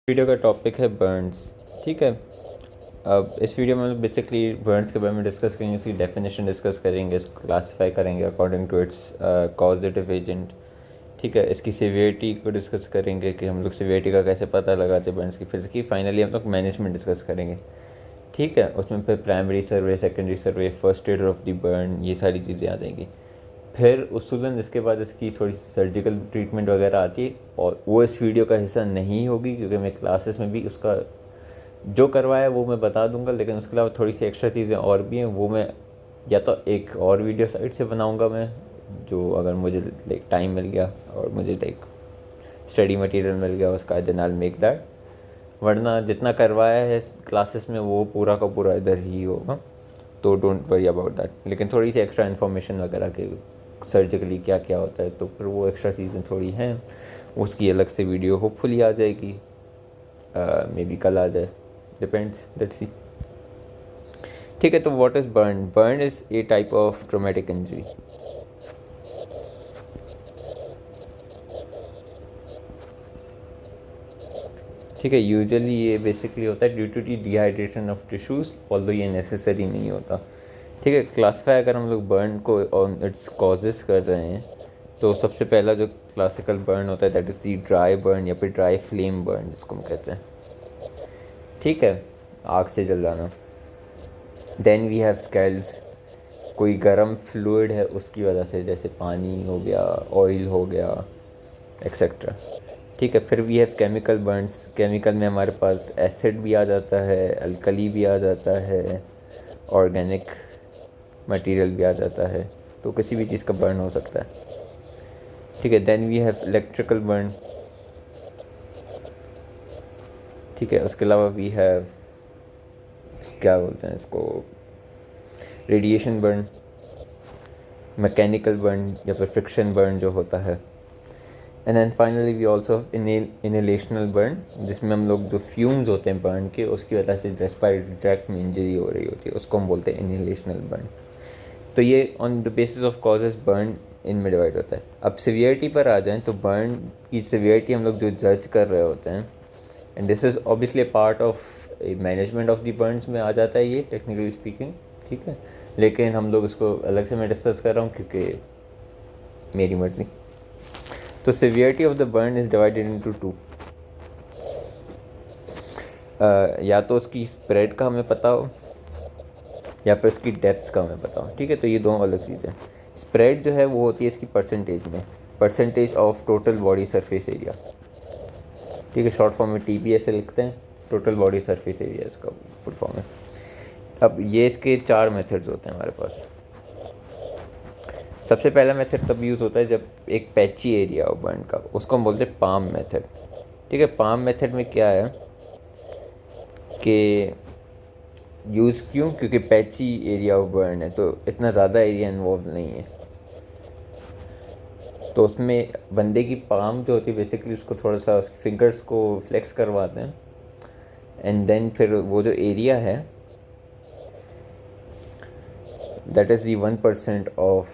Video का topic है Burns. ठीक है, अब इस वीडियो में हम बेसिकली बर्न्स के बारे में डिस्कस करेंगे, इसकी डेफिनेशन डिस्कस करेंगे, इसको क्लासीफाई करेंगे according to its causative agent. ठीक है, इसकी सीवियरिटी को डिस्कस करेंगे कि हम लोग सीवियरिटी का कैसे पता लगाते हैं बर्न्स की। फिर इसकी फाइनली हम लोग मैनेजमेंट डिस्कस करेंगे। ठीक है, उसमें फिर primary survey, secondary survey, first aid of the burn, ये सारी चीज़ें आ जाएंगी। फिर उसूलन इसके बाद इसकी थोड़ी सर्जिकल ट्रीटमेंट वगैरह आती है, और वो इस वीडियो का हिस्सा नहीं होगी क्योंकि मैं क्लासेस में भी उसका जो करवाया वो मैं बता दूंगा, लेकिन उसके अलावा थोड़ी सी एक्स्ट्रा चीज़ें और भी हैं, वो मैं या तो एक और वीडियो साइट से बनाऊंगा मैं, जो अगर मुझे लाइक टाइम मिल गया और मुझे लाइक स्टडी मटेरियल मिल गया उसका, then I will make that. वरना जितना करवाया है क्लासेस में वो पूरा का पूरा इधर ही होगा, तो डोंट वरी अबाउट दैट। लेकिन थोड़ी सी एक्स्ट्रा इन्फॉर्मेशन वगैरह के सर्जिकली क्या क्या होता है, तो फिर वो एक्स्ट्रा चीज़ें थोड़ी हैं, उसकी अलग से वीडियो होपफुली आ जाएगी, मे बी कल आ जाए, डिपेंड्स, लेट्स सी। ठीक है, तो what is burn? Burn is a type of traumatic injury. ठीक है, यूजुअली ये बेसिकली होता है due to the dehydration of tissues, although ये नेसेसरी नहीं होता। ठीक है, क्लासीफाई अगर हम लोग बर्न को ऑन इट्स कॉजेज़ कर रहे हैं, तो सबसे पहला जो क्लासिकल बर्न होता है that is the dry burn या फिर ड्राई फ्लेम बर्न जिसको हम कहते हैं। ठीक है, आग से जल जाना। देन वी हैव स्कैल्ड्स, कोई गर्म फ्लूइड है उसकी वजह से, जैसे पानी हो गया, ऑयल हो गया, एक्सेट्रा। ठीक है, फिर we have chemical burns. Chemical में हमारे पास एसिड भी आ जाता है, अल्कली भी आ जाता है, ऑर्गेनिक मटेरियल भी आ जाता है, तो किसी भी चीज़ का बर्न हो सकता है। ठीक है, then we have electrical burn. ठीक है, उसके अलावा वी हैव क्या बोलते हैं इसको, रेडिएशन बर्न, मैकेनिकल बर्न या फिर फ्रिक्शन बर्न जो होता है। And then finally we also inhalational burn, जिसमें हम लोग जो फ्यूम्स होते हैं बर्न के, उसकी वजह से रेस्पिरेटरी ट्रैक्ट में इंजरी हो रही होती है, उसको हम बोलते हैं इनहेलेशनल बर्न। तो ये on the basis of causes burn इनमें डिवाइड होता है। अब सिवियरिटी पर आ जाएं तो बर्न की सिवियरिटी हम लोग जो जज कर रहे होते हैं, and this is obviously part of management of the Burns में आ जाता है ये, टेक्निकली स्पीकिंग। ठीक है, लेकिन हम लोग इसको अलग से मैं डिस्कस कर रहा हूँ क्योंकि मेरी मर्ज़ी। तो severity of the burn is divided into two. या तो उसकी स्प्रेड का हमें पता हो या फिर उसकी डेप्थ का हमें पता हो। ठीक है, तो ये दो अलग चीज़ें। स्प्रेड जो है वो होती है इसकी परसेंटेज में, percentage of total body surface area. ठीक है, शॉर्ट फॉर्म में TB ऐसे लिखते हैं, टोटल बॉडी सरफेस एरिया इसका फुल फॉर्म है। अब ये इसके 4 मेथड्स होते हैं हमारे पास। सबसे पहला मेथड तब यूज़ होता है जब एक पैची एरिया हो बर्न का, उसको हम बोलते हैं पाम मेथड। ठीक है, पाम मेथड में क्या है कि यूज़ क्यों, क्योंकि पैची एरिया ऑफ बर्न है तो इतना ज़्यादा एरिया इन्वॉल्व नहीं है, तो उसमें बंदे की पाम जो होती है बेसिकली उसको थोड़ा सा उसके फिंगर्स को फ्लेक्स करवाते हैं, एंड देन फिर वो जो एरिया है that is the 1% of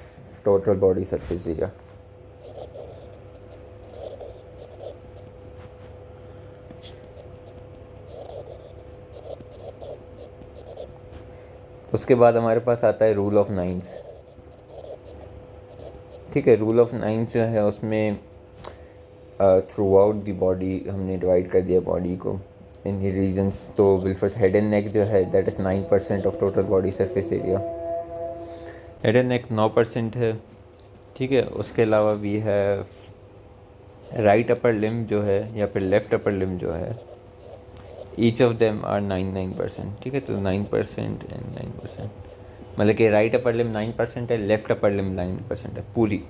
total body surface area. उसके बाद हमारे पास आता है रूल ऑफ नाइन्स। ठीक है, रूल ऑफ नाइन्स जो है उसमें थ्रू आउट दी बॉडी हमने डिवाइड कर दिया बॉडी को इन रीजन्स। तो बिल्फर्स हेड एंड नेक जो है that is 9% of total body surface area. Head and neck 9% है। ठीक है, उसके अलावा भी है राइट अपर लिम्ब जो है या फिर लेफ़्ट अपर लिम्ब जो है, ईच ऑफ देम आर 9%। ठीक है, तो 9% एंड 9%, मतलब कि राइट अपर लिम्ब 9% है, लेफ़्ट अपर लिम्ब 9% है पूरी।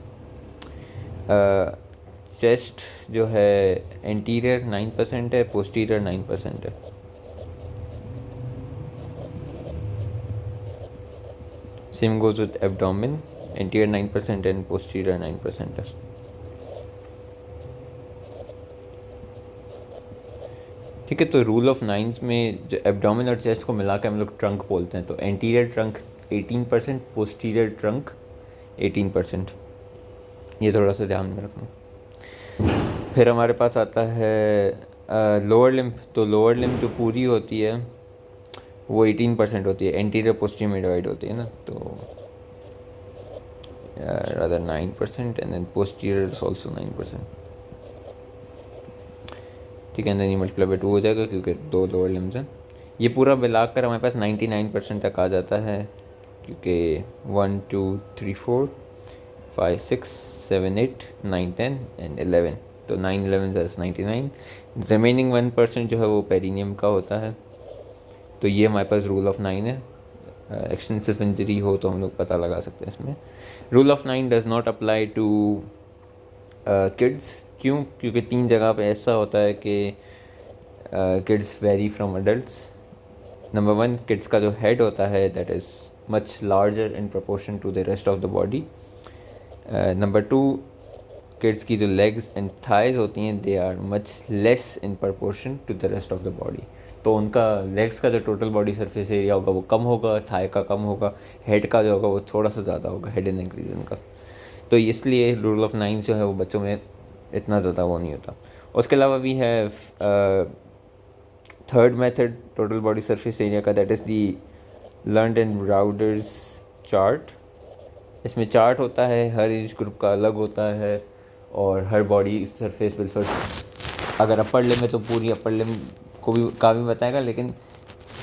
चेस्ट जो है एंटीरियर 9% है, पोस्टीरियर 9% है। Same goes with abdomen, anterior 9% and posterior 9% है। ठीक है, तो रूल ऑफ नाइन्स में जो एब्डोमेन और चेस्ट को मिला के हम लोग ट्रंक बोलते हैं, तो एंटीरियर ट्रंक 18%, पोस्टीरियर ट्रंक 18%, ये थोड़ा सा ध्यान में रखना। फिर हमारे पास आता है लोअर लिम्ब, तो लोअर लिम्ब जो पूरी होती है वो 18% होती है, एंटीरियर पोस्टीरियर में डिवाइड होती है ना, तो rather 9% and then posterior is also 9%. ठीक है, नहीं मल्टीप्लाई बाई 2 हो जाएगा क्योंकि 2 लोअर लिम्स हैं। ये पूरा मिलाकर हमारे पास 99% तक आ जाता है, क्योंकि 1 2 3 4 5 6 7 8 9 10 एंड 11, तो 9 11 99। रिमेनिंग 1% जो है वो पेरिनियम का होता है। तो ये हमारे पास रूल ऑफ 9 है। एक्सटेंसिव इंजरी हो तो हम लोग पता लगा सकते हैं इसमें। Rule of 9 does not apply to kids. क्यों? क्योंकि 3 जगह पे ऐसा होता है कि kids vary from adults. Number 1, kids का जो हेड होता है that is much larger in proportion to the rest of the body. Number 2, kids की जो लेग्स एंड थाइज होती हैं they are much less in proportion to the rest of the body. तो उनका लेग्स का जो टोटल बॉडी सरफेस एरिया होगा वो कम होगा, थाई का कम होगा, हेड का जो होगा वो थोड़ा सा ज़्यादा होगा, हेड एंड नेक रीजन का। तो इसलिए रूल ऑफ 9 जो है वो बच्चों में इतना ज़्यादा वो नहीं होता। उसके अलावा we have third method total body surface area का, that is the Lund and Browder's chart. इसमें चार्ट होता है, हर एज ग्रुप का अलग होता है और हर बॉडी सरफेस बिल्कुल, अगर अपर लिम्ब है तो पूरी अपर लिम्ब को भी का भी बताएगा, लेकिन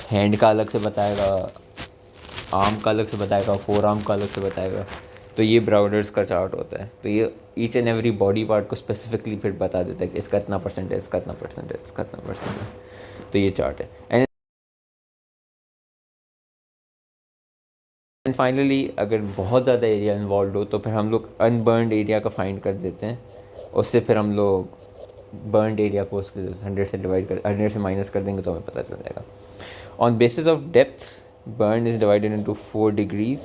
हैंड का अलग से बताएगा, आर्म का अलग से बताएगा, फोर आर्म का अलग से बताएगा। तो ये ब्राउडर्स का चार्ट होता है। तो ये each and every body part को स्पेसिफिकली फिर बता देता है कि इसका इतना परसेंट है, इसका इतना परसेंट है, इसका इतना परसेंट है। तो ये चार्ट है। एंड फाइनली अगर बहुत ज़्यादा एरिया इन्वॉल्व हो तो फिर हम लोग अनबर्नड एरिया का फाइंड कर देते हैं। उससे फिर हम लोग बर्नड एरिया को उसके 100 से डिवाइड कर 100 से माइनस कर देंगे तो हमें पता चल जाएगा। On basis of depth burn is divided into 4 degrees.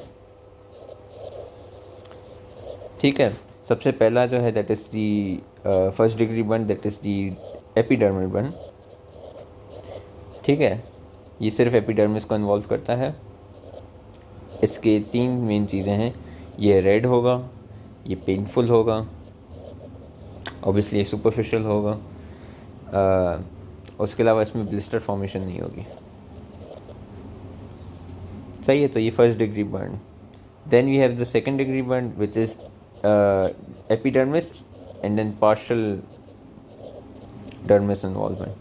ठीक है, सबसे पहला जो है that is the first degree burn, that is the epidermal burn. ठीक है, ये सिर्फ एपिडर्मिस को इन्वॉल्व करता है। इसके 3 मेन चीज़ें हैं, ये रेड होगा, ये पेनफुल होगा, ऑब्वियसली ये सुपरफिशियल होगा। उसके अलावा इसमें ब्लिस्टर फॉर्मेशन नहीं होगी। सही है, तो ये first degree burn. Then we have the second degree burn which is epidermis and then partial dermis involvement.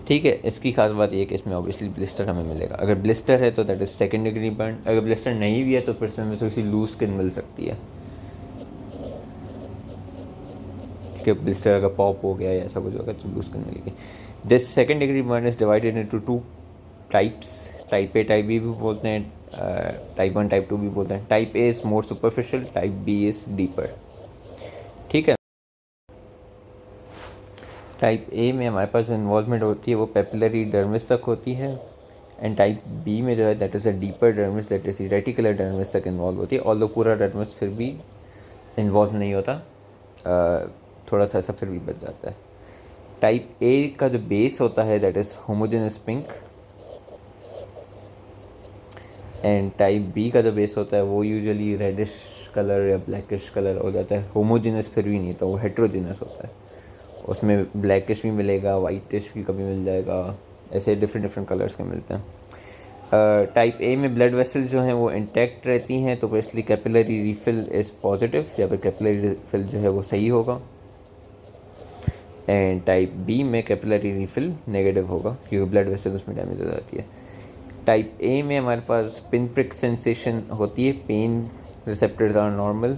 ठीक है, इसकी खास बात ये है कि इसमें ऑब्वियसली ब्लिस्टर हमें मिलेगा। अगर ब्लिस्टर है तो that is second degree burn. अगर ब्लिस्टर नहीं भी है तो फिर से हमें थोड़ी सी लूज स्किन मिल सकती है। ठीक है, ब्लिस्टर अगर पॉप हो गया या ऐसा कुछ होगा तो लूज स्किन मिलेगी। This second degree burn is divided into 2 types. Type A type B भी बोलते हैं, टाइप 1 टाइप 2 भी बोलते हैं। Type A is more superficial, type B is deeper. ठीक है, टाइप ए में हमारे पास इन्वॉल्वमेंट होती है वो पेपिलरी डर्मिस तक होती है, एंड टाइप बी में जो है that is a deeper dermis, that is reticular dermis तक इन्वॉल्व होती है। ऑल्दो पूरा डर्मिस फिर भी इन्वॉल्व नहीं होता, थोड़ा सा ऐसा फिर भी बच जाता है। टाइप ए का जो बेस होता है that is homogenous pink, and type B का जो बेस होता है वो यूजुअली रेडिश कलर या ब्लैकिश कलर हो जाता है। होमोजेनस फिर भी नहीं होता, वो हेट्रोजेनस होता है। उसमें ब्लैकिश भी मिलेगा, वाइटिश भी कभी मिल जाएगा, ऐसे डिफरेंट कलर्स के मिलते हैं। टाइप ए में ब्लड वेसल जो हैं वो इंटैक्ट रहती हैं, तो basically capillary refill is positive, या फिर कैपिलरी रीफिल जो है वो सही होगा। एंड टाइप बी में कैपिलरी रीफिल नेगेटिव होगा क्योंकि ब्लड वेसल उसमें डैमेज हो जाती है। टाइप ए में हमारे पास पिन प्रिक सेंसेशन होती है, pain receptors are normal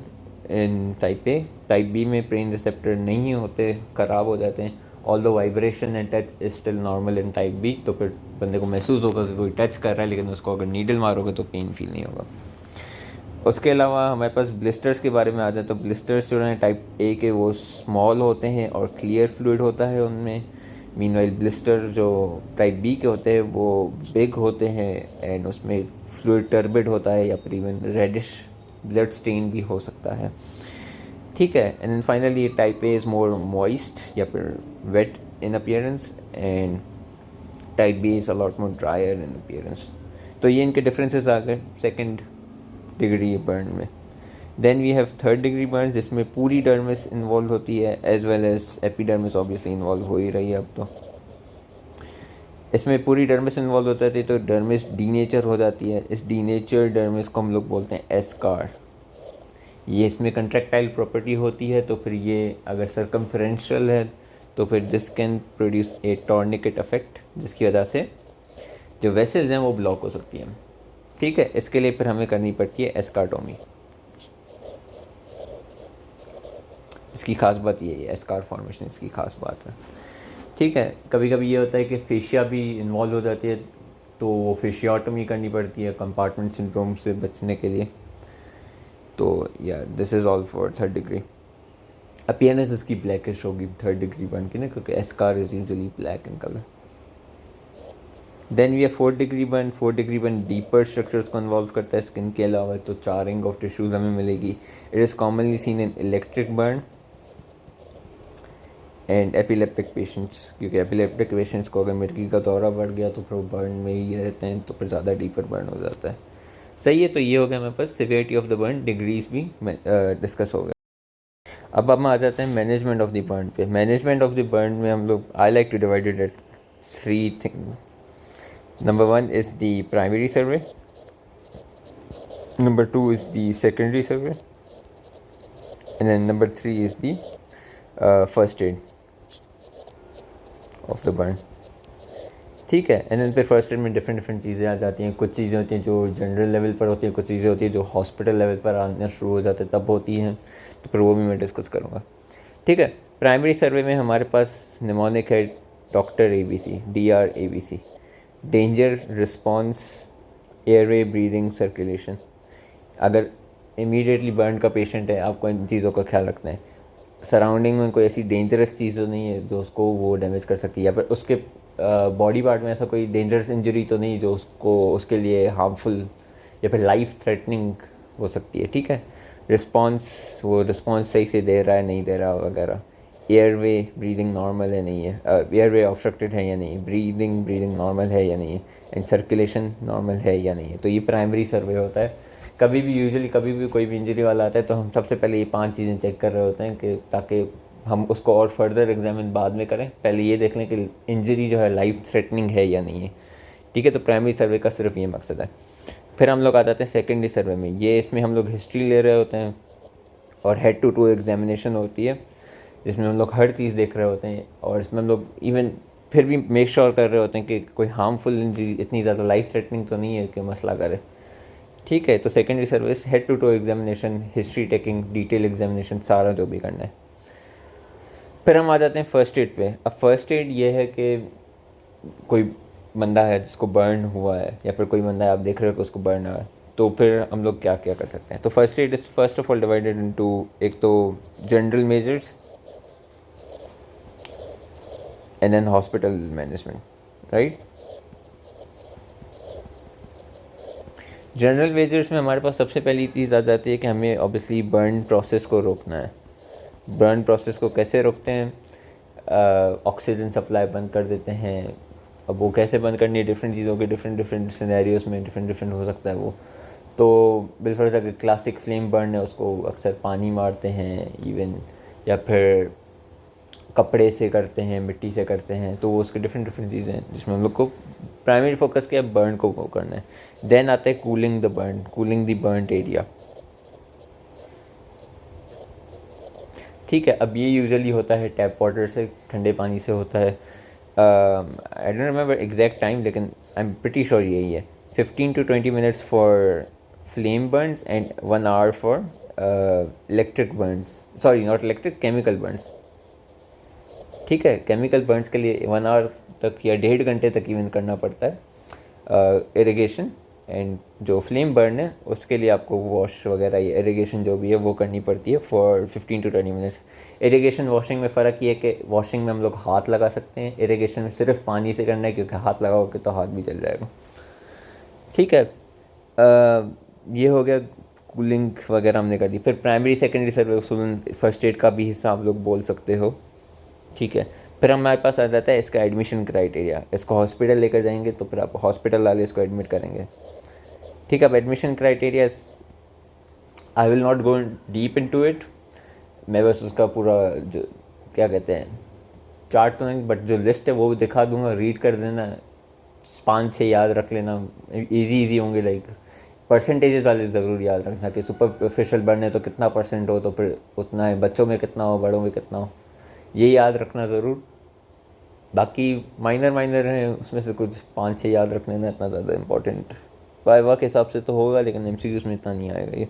in type A. Type B में पेन रिसेप्टर नहीं होते, ख़राब हो जाते हैं। Although vibration and touch is still normal in type B, तो फिर बंदे को महसूस होगा कि कोई टच कर रहा है, लेकिन उसको अगर नीडल मारोगे तो पेन फील नहीं होगा। उसके अलावा हमारे पास ब्लिस्टर्स के बारे में आ जाए तो ब्लिस्टर्स जो हैं टाइप ए के वो स्मॉल होते हैं और क्लियर फ्लूइड होता है उनमें। मीनवाइल ब्लिस्टर जो टाइप बी के होते हैं वो बिग होते हैं एंड उसमें फ्लूइड टर्बिड होता है, या फिर इवन रेडिश ब्लड स्टेन भी हो सकता है। ठीक है, and then finally type A is more moist या फिर wet in appearance, and type B is a lot more dryer in appearance. तो ये इनके डिफरेंसेस आ गए सेकंड डिग्री बर्न में। Then we have third degree burn, जिसमें पूरी डर्मिस इन्वॉल्व होती है as well as epidermis obviously involve हो ही रही है अब तो। इसमें पूरी डर्मिस इन्वॉल्व हो जाती है तो डर्मिस डीनेचर हो जाती है। इस डीनेचर डर्मिस को हम लोग बोलते हैं एस्कार। ये इसमें कंट्रैक्टाइल प्रॉपर्टी होती है, तो फिर ये अगर सर्कमफ्रेंशियल है तो फिर this can produce a tourniquet effect, जिसकी वजह से जो वेसल्स हैं वो ब्लॉक हो सकती हैं। ठीक है, इसके लिए फिर हमें करनी पड़ती है एस्कार्टोमी। इसकी खास बात ये है, एस्कार फॉर्मेशन इसकी खास बात है। ठीक है, कभी कभी ये होता है कि फेशिया भी इन्वॉल्व हो जाती है, तो वो फेशियोटोमी करनी पड़ती है कंपार्टमेंट सिंड्रोम से बचने के लिए। तो या this is all for third degree. Appearance इसकी ब्लैकिश होगी थर्ड डिग्री बर्न की ना, क्योंकि eschar is usually black in colour. Then we have fourth degree burn. Fourth degree burn deeper structures को इन्वॉल्व करता है स्किन के अलावा, तो चारिंग ऑफ टिश्यूज़ हमें मिलेगी। It is commonly seen in electric burn and epileptic patients, क्योंकि epileptic patients को अगर मिर्गी का दौरा बढ़ गया तो फिर बर्न में ही रहते हैं, तो फिर ज़्यादा डीपर बर्न हो जाता है। सही है, तो ये हो गया हमारे पास severity of the burn, degrees भी डिस्कस हो गए। अब हम आ जाते हैं मैनेजमेंट ऑफ द बर्न पे। मैनेजमेंट ऑफ द बर्न में हम लोग I like to divided at three things. Number one is the primary survey, number two is the secondary survey, and then number three is the first aid of the burn. ठीक है, and then फिर first aid में different different चीज़ें आ जाती हैं। कुछ चीज़ें होती हैं जो जनरल लेवल पर होती हैं, कुछ चीज़ें होती हैं जो हॉस्पिटल लेवल पर आना शुरू हो जाते हैं तब होती हैं, तो फिर वो भी मैं डिस्कस करूँगा। ठीक है, प्राइमरी सर्वे में हमारे पास निमोनिक है doctor ABC, DRABC, danger response airway breathing circulation. अगर इमीडिएटली बर्न का पेशेंट है, आपको इन चीज़ों का ख्याल रखना है। सराउंडिंग में कोई ऐसी डेंजरस चीज़ तो नहीं है जो उसको वो डैमेज कर सकती है, या फिर उसके बॉडी पार्ट में ऐसा कोई डेंजरस इंजरी तो नहीं जो उसको उसके लिए हार्मफुल या फिर लाइफ थ्रेटनिंग हो सकती है। ठीक है, रिस्पॉन्स सही से दे रहा है नहीं दे रहा वगैरह। एयरवे ब्रीदिंग नॉर्मल है नहीं है, एयरवे ऑब्स्ट्रक्टेड है या नहीं, ब्रीदिंग नॉर्मल है या नहीं है, एंड सर्कुलेशन नॉर्मल है या नहीं है। तो ये प्राइमरी सर्वे होता है। यूजुअली कभी भी कोई भी इंजरी वाला आता है तो हम सबसे पहले ये 5 चीज़ें चेक कर रहे होते हैं कि ताकि हम उसको और फर्दर एग्जामिन बाद में करें। पहले ये देख लें कि इंजरी जो है लाइफ थ्रेटनिंग है या नहीं है। ठीक है, तो प्राइमरी सर्वे का सिर्फ ये मकसद है। फिर हम लोग आ जाते हैं सेकेंडरी सर्वे में। ये इसमें हम लोग हिस्ट्री ले रहे होते हैं और हेड टू एग्जामिनेशन होती है, जिसमें हम लोग हर चीज़ देख रहे होते हैं, और इसमें हम लोग इवन फिर भी मेक श्योर कर रहे होते हैं कि कोई हार्मफुल इंजरी इतनी ज़्यादा लाइफ थ्रेटनिंग तो नहीं है कि मसला करे। ठीक है, तो secondary survey head toe examination, history taking, detail examination, सारा जो भी करना है। फिर हम आ जाते हैं फर्स्ट एड पे। अब फर्स्ट एड ये है कि कोई बंदा है जिसको बर्न हुआ है, या फिर कोई बंदा है आप देख रहे हो कि उसको बर्न हुआ है, तो फिर हम लोग क्या क्या कर सकते हैं। तो first aid is first of all divided into, एक तो general measures and then hospital management, right. General measures में हमारे पास सबसे पहली चीज़ आ जाती है कि हमें ऑब्वियसली बर्न प्रोसेस को रोकना है। बर्न प्रोसेस को कैसे रोकते हैं? ऑक्सीजन सप्लाई बंद कर देते हैं। अब वो कैसे बंद करनी है, डिफरेंट चीज़ों के डिफरेंट सिनेरियोस में डिफरेंट हो सकता है वो। तो बिलफर्ज अगर क्लासिक फ्लेम बर्न है उसको अक्सर पानी मारते हैं इवन, या फिर कपड़े से करते हैं, मिट्टी से करते हैं, तो वो उसके डिफरेंट चीज़ें हैं जिसमें हम लोग को प्राइमरी फोकस किया बर्न को करना है। देन आता है कूलिंग द बर्न एरिया। ठीक है, अब ये यूजुअली होता है टैप वाटर से, ठंडे पानी से होता है। I don't remember exact time, लेकिन आई एम प्रिटी श्योर यही है। 15 to 20 minutes for flame Burns and 1 hour for electric Burns, sorry not electric, chemical Burns. ठीक है, केमिकल बर्न्स के लिए 1 hour तक या 1.5 घंटे तक इवन करना पड़ता है इरिगेशन। एंड जो फ्लेम बर्न है उसके लिए आपको वॉश वगैरह या इरिगेशन जो भी है वो करनी पड़ती है for 15 to 20 minutes। Irrigation washing में फ़र्क ये है कि वॉशिंग में हम लोग हाथ लगा सकते हैं, इरिगेशन में सिर्फ पानी से करना है, क्योंकि हाथ लगाओगे तो हाथ भी जल जाएगा। ठीक है, ये हो गया कूलिंग वगैरह हमने कर दी। फिर प्राइमरी सेकेंडरी सर्वे फर्स्ट एड का भी हिस्सा आप लोग बोल सकते हो। ठीक है, फिर हमारे पास आ जाता है इसका एडमिशन क्राइटेरिया। इसको हॉस्पिटल लेकर जाएंगे तो फिर आप हॉस्पिटल वाले इसको एडमिट करेंगे। ठीक है, अब admission criteria I will not go deep into it. मैं बस उसका पूरा जो क्या कहते हैं चार्ट तो नहीं बट जो लिस्ट है वो दिखा दूंगा, रीड कर देना, 5-6 याद रख लेना, इजी इजी होंगे। लाइक परसेंटेजेस वाले ज़रूर याद रखना कि सुपरफिशियल बर्न है तो कितना परसेंट हो, तो फिर उतना है, बच्चों में कितना हो, बड़ों में कितना हो, ये याद रखना ज़रूर। बाकी माइनर माइनर हैं उसमें से कुछ 5-6 याद रख लेना, इतना ज़्यादा इंपॉर्टेंट वाइवा के हिसाब से तो होगा, लेकिन एमसीक्यूज़ में इतना नहीं आएगा ये।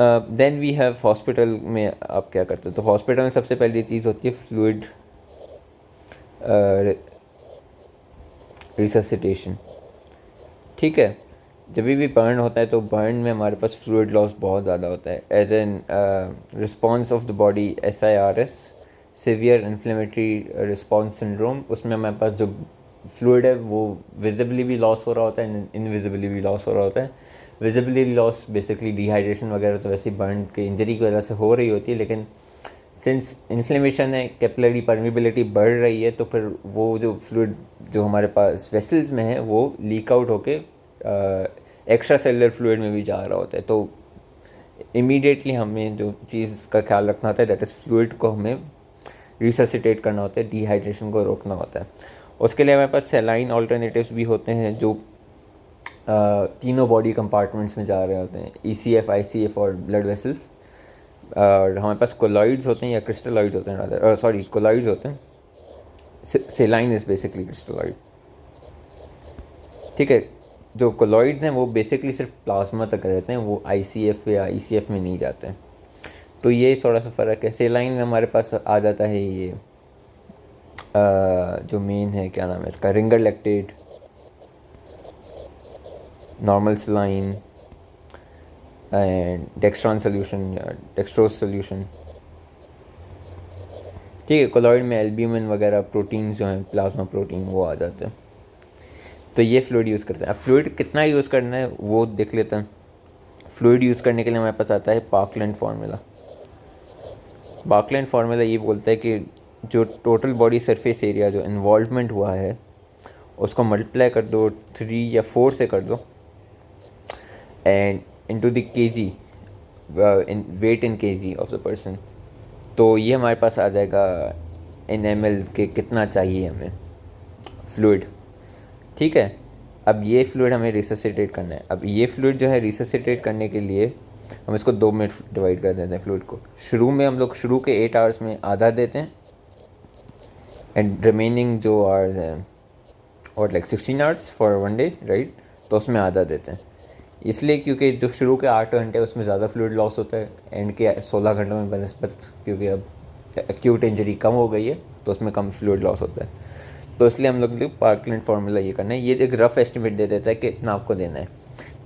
देन वी हैव हॉस्पिटल में आप क्या करते हो। तो हॉस्पिटल में सबसे पहली चीज़ होती है फ्लूइड रिससिटेशन। ठीक है, जब भी बर्न होता है तो बर्न में हमारे पास फ्लूइड लॉस बहुत ज़्यादा होता है। As an response of the body SIRS, severe inflammatory response syndrome, उसमें हमारे पास जो फ्लूइड है वो विजिबली भी लॉस हो रहा होता है, इनविजिबली भी लॉस हो रहा होता है। विजिबली लॉस बेसिकली डिहाइड्रेशन वगैरह तो वैसे बर्न के इंजरी की वजह से हो रही होती है, लेकिन सिंस इन्फ्लेमेशन है, कैपिलरी परमिबिलिटी बढ़ रही है, तो फिर वो जो फ्लूइड जो हमारे पास वेसल्स में है वो लीक आउट होके एक्स्ट्रा सेलुलर फ्लूइड में भी जा रहा होता है। तो इमीडिएटली हमें जो चीज़ का ख्याल रखना होता है दैट इज़ फ्लूइड को हमें रिससिटेट करना होता है, डिहाइड्रेशन को रोकना होता है। उसके लिए हमारे पास सेलाइन ऑल्टरनेटिव्स भी होते हैं जो तीनों बॉडी कंपार्टमेंट्स में जा रहे होते हैं, ECF, ICF और ब्लड वेसल्स। और हमारे पास कोलॉइड्स होते हैं या क्रिस्टलॉइड्स होते हैं, सॉरी कोलॉइड्स होते हैं। सेलाइन इज़ बेसिकली क्रिस्टलॉइड। ठीक है, जो कोलॉइड्स हैं वो बेसिकली सिर्फ प्लाज्मा तक रहते हैं, वो ICF या ECF में नहीं जाते हैं। तो ये थोड़ा सा फ़र्क है। सेलाइन में हमारे पास आ जाता है ये जो मेन है, क्या नाम है इसका, Ringer lactate, normal saline and dextran solution या डेक्स्ट्रोज सोल्यूशन। ठीक है, कोलॉइड में एल्ब्यूमिन वगैरह प्रोटीन्स जो हैं, प्लाज्मा प्रोटीन, वो आ जाते हैं। तो ये फ्लूइड यूज़ करते हैं। अब फ्लूइड कितना यूज़ करना है वो देख लेते हैं। फ्लूइड यूज़ करने के लिए हमारे पास आता है पार्कलैंड फार्मूला। पार्कलैंड फार्मूला ये बोलता है कि जो टोटल बॉडी सरफेस एरिया जो इन्वॉल्वमेंट हुआ है उसको मल्टीप्लाई कर दो 3 या 4 से कर दो, and into the kg, in weight in kg of the person. तो ये हमारे पास आ जाएगा इन ml के कितना चाहिए हमें फ्लूइड। ठीक है, अब ये फ्लूइड हमें रिससिटेट करना है। अब ये फ्लूइड जो है रिससिटेट करने के लिए हम इसको 2 में डिवाइड कर देते हैं फ्लूइड को। शुरू में हम लोग शुरू के 8 आवर्स में आधा देते हैं, एंड रिमेनिंग जो आवर्स हैं और like 16 hours for 1 day, right, तो उसमें आधा देते हैं। इसलिए क्योंकि जो शुरू के 8 घंटे उसमें ज़्यादा फ्लूइड लॉस होता है, एंड के 16 घंटों में बनस्पत क्योंकि अब एक्यूट इंजरी कम हो गई है तो उसमें कम फ्लूइड लॉस होता है। तो इसलिए हम लोग पार्कलैंड फार्मूला ये करना है, ये एक रफ एस्टिमेट दे देता है कि इतना आपको देना है।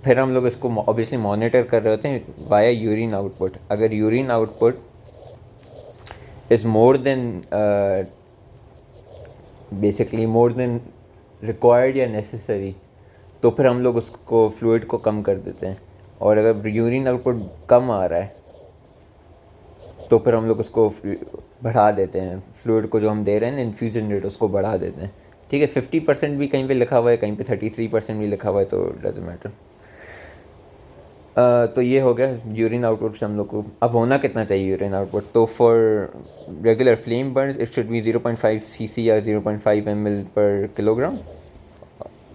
फिर हम लोग इसको ऑब्वियसली मॉनिटर कर रहे होते हैं वाया यूरिन आउटपुट। अगर urine output is more than basically more than required या नेसेसरी, तो फिर हम लोग उसको फ्लूइड को कम कर देते हैं। और अगर यूरिन आउटपुट कम आ रहा है तो फिर हम लोग उसको बढ़ा देते हैं, फ्लूइड को जो हम दे रहे हैं इन्फ्यूजन रेट उसको बढ़ा देते हैं। ठीक है, 50% भी कहीं पे लिखा हुआ है, कहीं पे 33% भी लिखा हुआ है, तो डजेंट मैटर। तो ये हो गया यूरिन आउटपुट से हम लोग को। अब होना कितना चाहिए यूरिन आउटपुट, तो for regular flame Burns it should be 0.5 cc या 0.5 ml पर किलोग्राम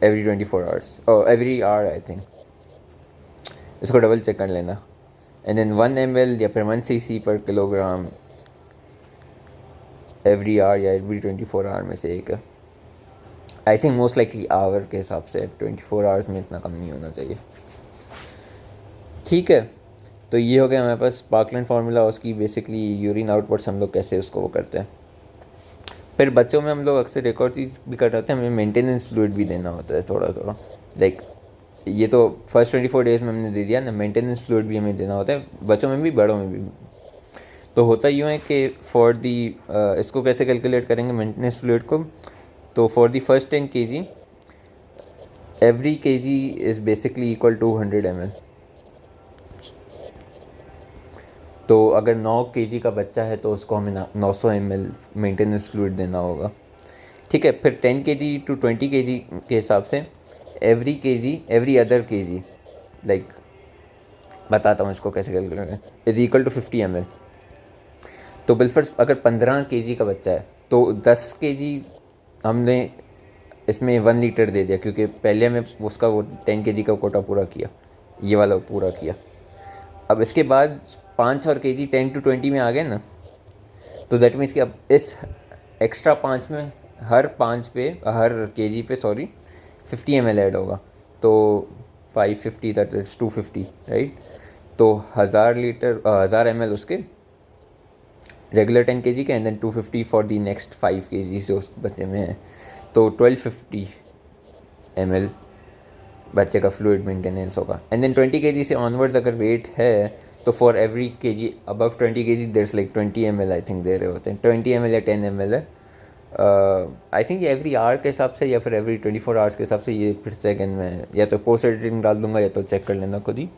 एवरी 24 आवर्स और एवरी आवर आई थिंक, इसको डबल चेक कर लेना। एंड देन 1 ml या फिर 1 cc पर किलोग्राम एवरी आवर या एवरी 24 आवर में से एक है। I think most likely hour के हिसाब से 24 आवर्स में इतना कम नहीं होना चाहिए। ठीक है, तो ये हो गया हमारे पास पार्कलैंड फार्मूला, उसकी बेसिकली यूरिन आउटपुट्स हम लोग कैसे उसको वो करते हैं। फिर बच्चों में हम लोग अक्सर एक और चीज़ भी कर रहे होते हैं, हमें मेंटेनेंस फ्लूइड भी देना होता है थोड़ा थोड़ा। लाइक ये तो फर्स्ट 24 डेज़ में हमने दे दिया ना, मेंटेनेंस फ्लूइड भी हमें देना होता है, बच्चों में भी बड़ों में भी। तो होता यूँ है कि फॉर दी इसको कैसे कैलकुलेट करेंगे मेंटेनेंस फ्लूइड को, तो for the first 10 kg every kg is basically equal to 100 ml। तो अगर 9 kg का बच्चा है तो उसको हमें 900 ml मेंटेनेंस फ्लूइड देना होगा। ठीक है, फिर 10 kg to 20 kg के हिसाब से एवरी अदर के जी, लाइक बताता हूँ इसको कैसे कैलकुलेट करें, इज इक्वल टू 50 ml। तो बिलफर्स अगर 15 के का बच्चा है तो 10 के हमने इसमें 1 लीटर दे दिया, क्योंकि पहले हमें उसका वो 10 के का कोटा पूरा किया, ये वाला पूरा किया। अब इसके बाद 5 और के 10 to 20 में आ गए ना, तो दैट मीन्स कि अब इस एक्स्ट्रा 5 में हर 5 पे हर के पे 50 ml ऐड होगा, तो 550 दैट इट्स 250, राइट। तो 1000 ml उसके रेगुलर 10 के and then 250 for the next 5 के जो उस बच्चे में है, तो 1250 ml बच्चे का फ्लूइड मेंटेनेंस होगा। एंड देन 20 के से ऑनवर्ड्स अगर वेट है तो फॉर एवरी के जी above 20 K G there's like 20 ml I think दे रहे होते हैं, 20 ml या 10 ml है। आई थिंक ये एवरी आवर के हिसाब से या फिर एवरी 24 आवर्स के हिसाब से, ये फिर सेकेंड में या तो पोस्ट एडिटिंग डाल दूंगा या तो चेक कर लेना खुद ही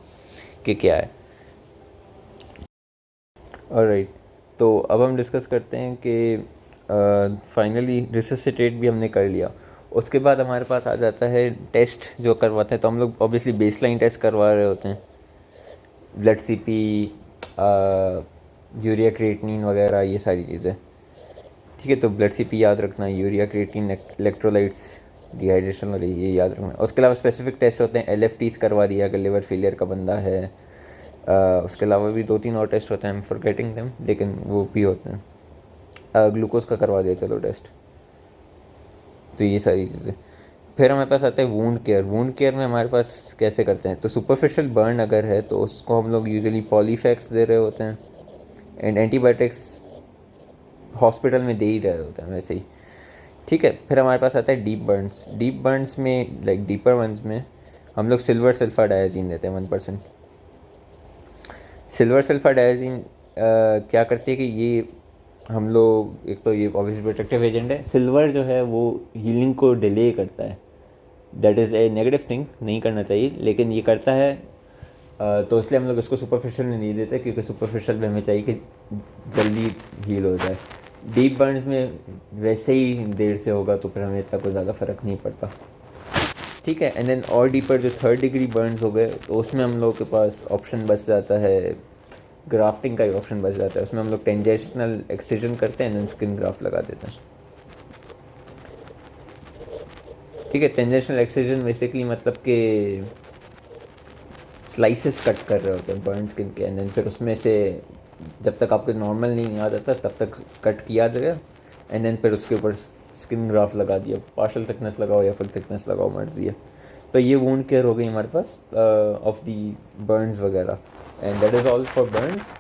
कि क्या है। ऑलराइट, तो अब हम डिस्कस करते हैं कि फाइनली रिससिटेट भी हमने कर लिया। उसके बाद हमारे पास आ जाता है टेस्ट जो करवाते हैं। तो हम लोग ऑब्वियसली बेसलाइन टेस्ट करवा रहे होते हैं, ब्लड सीपी, यूरिया क्रिएटिनिन वगैरह, ये सारी चीज़ें, ठीक है। तो ब्लड सीपी याद रखना, यूरिया क्रिएटिनिन, इलेक्ट्रोलाइट्स, डिहाइड्रेशन वाली ये याद रखना। उसके अलावा स्पेसिफिक टेस्ट होते हैं, LFTs करवा दिया अगर लिवर फेलियर का बंदा है। उसके अलावा भी 2-3 और टेस्ट होते हैं, आई एम फॉरगेटिंग देम, लेकिन वो भी होते हैं। ग्लूकोज का करवा दिया चलो टेस्ट। तो ये सारी चीज़ें। फिर हमारे पास आता है वूंड केयर। वूंड केयर में हमारे पास कैसे करते हैं, तो सुपरफिशियल बर्न अगर है तो उसको हम लोग यूजुअली पॉलीफैक्स दे रहे होते हैं, एंड एंटीबायोटिक्स हॉस्पिटल में दे ही रहे होते हैं वैसे ही, ठीक है। फिर हमारे पास आता है डीप बर्न्स। डीप बर्न्स में लाइक डीपर वंस में हम लोग सिल्वर सल्फर डायाजीन देते हैं 1%। सिल्वर सल्फर डायाजीन क्या करती है कि ये हम लोग, एक तो ये ऑब्वियसली प्रोटेक्टिव एजेंट है, सिल्वर जो है वो हीलिंग को डिले करता है, that is a negative thing, नहीं करना चाहिए लेकिन ये करता है। तो इसलिए हम लोग इसको सुपरफिशियल में नहीं देते, क्योंकि सुपरफिशियल में हमें चाहिए कि जल्दी हील हो जाए। डीप बर्न्स में वैसे ही देर से होगा तो फिर हमें इतना कोई ज़्यादा फ़र्क नहीं पड़ता, ठीक है। एंड देन और डीपर जो 3rd डिग्री बर्न्स हो गए तो उसमें हम लोग के पास ऑप्शन बच जाता है, ग्राफ्टिंग का ही ऑप्शन बच जाता है। उसमें हम लोग टेंजेशनल एक्ससिजन करते हैं एंड स्किन ग्राफ्ट लगा देते हैं, ठीक है। टेंजेशनल एक्ससिजन बेसिकली मतलब कि स्लाइसेस कट कर रहे होते हैं बर्न स्किन के, एंड देन फिर उसमें से जब तक आपको नॉर्मल नहीं आ जाता तब तक कट किया गया, एंड देन फिर उसके ऊपर स्किन ग्राफ्ट लगा दिया, पार्शल थिकनेस लगाओ या फुल थिकनेस लगाओ, मर्जी है। तो ये वूंड केयर हो गई हमारे पास ऑफ दी बर्न्स वगैरह, and that is all for Burns.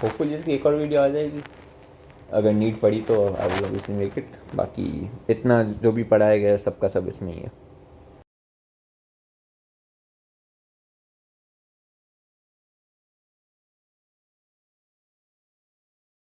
Hopefully इसकी एक और वीडियो आ जाएगी, अगर नीड पड़ी तो I will obviously make it. बाकी इतना जो भी पढ़ाया गया सबका सब इसमें ही है।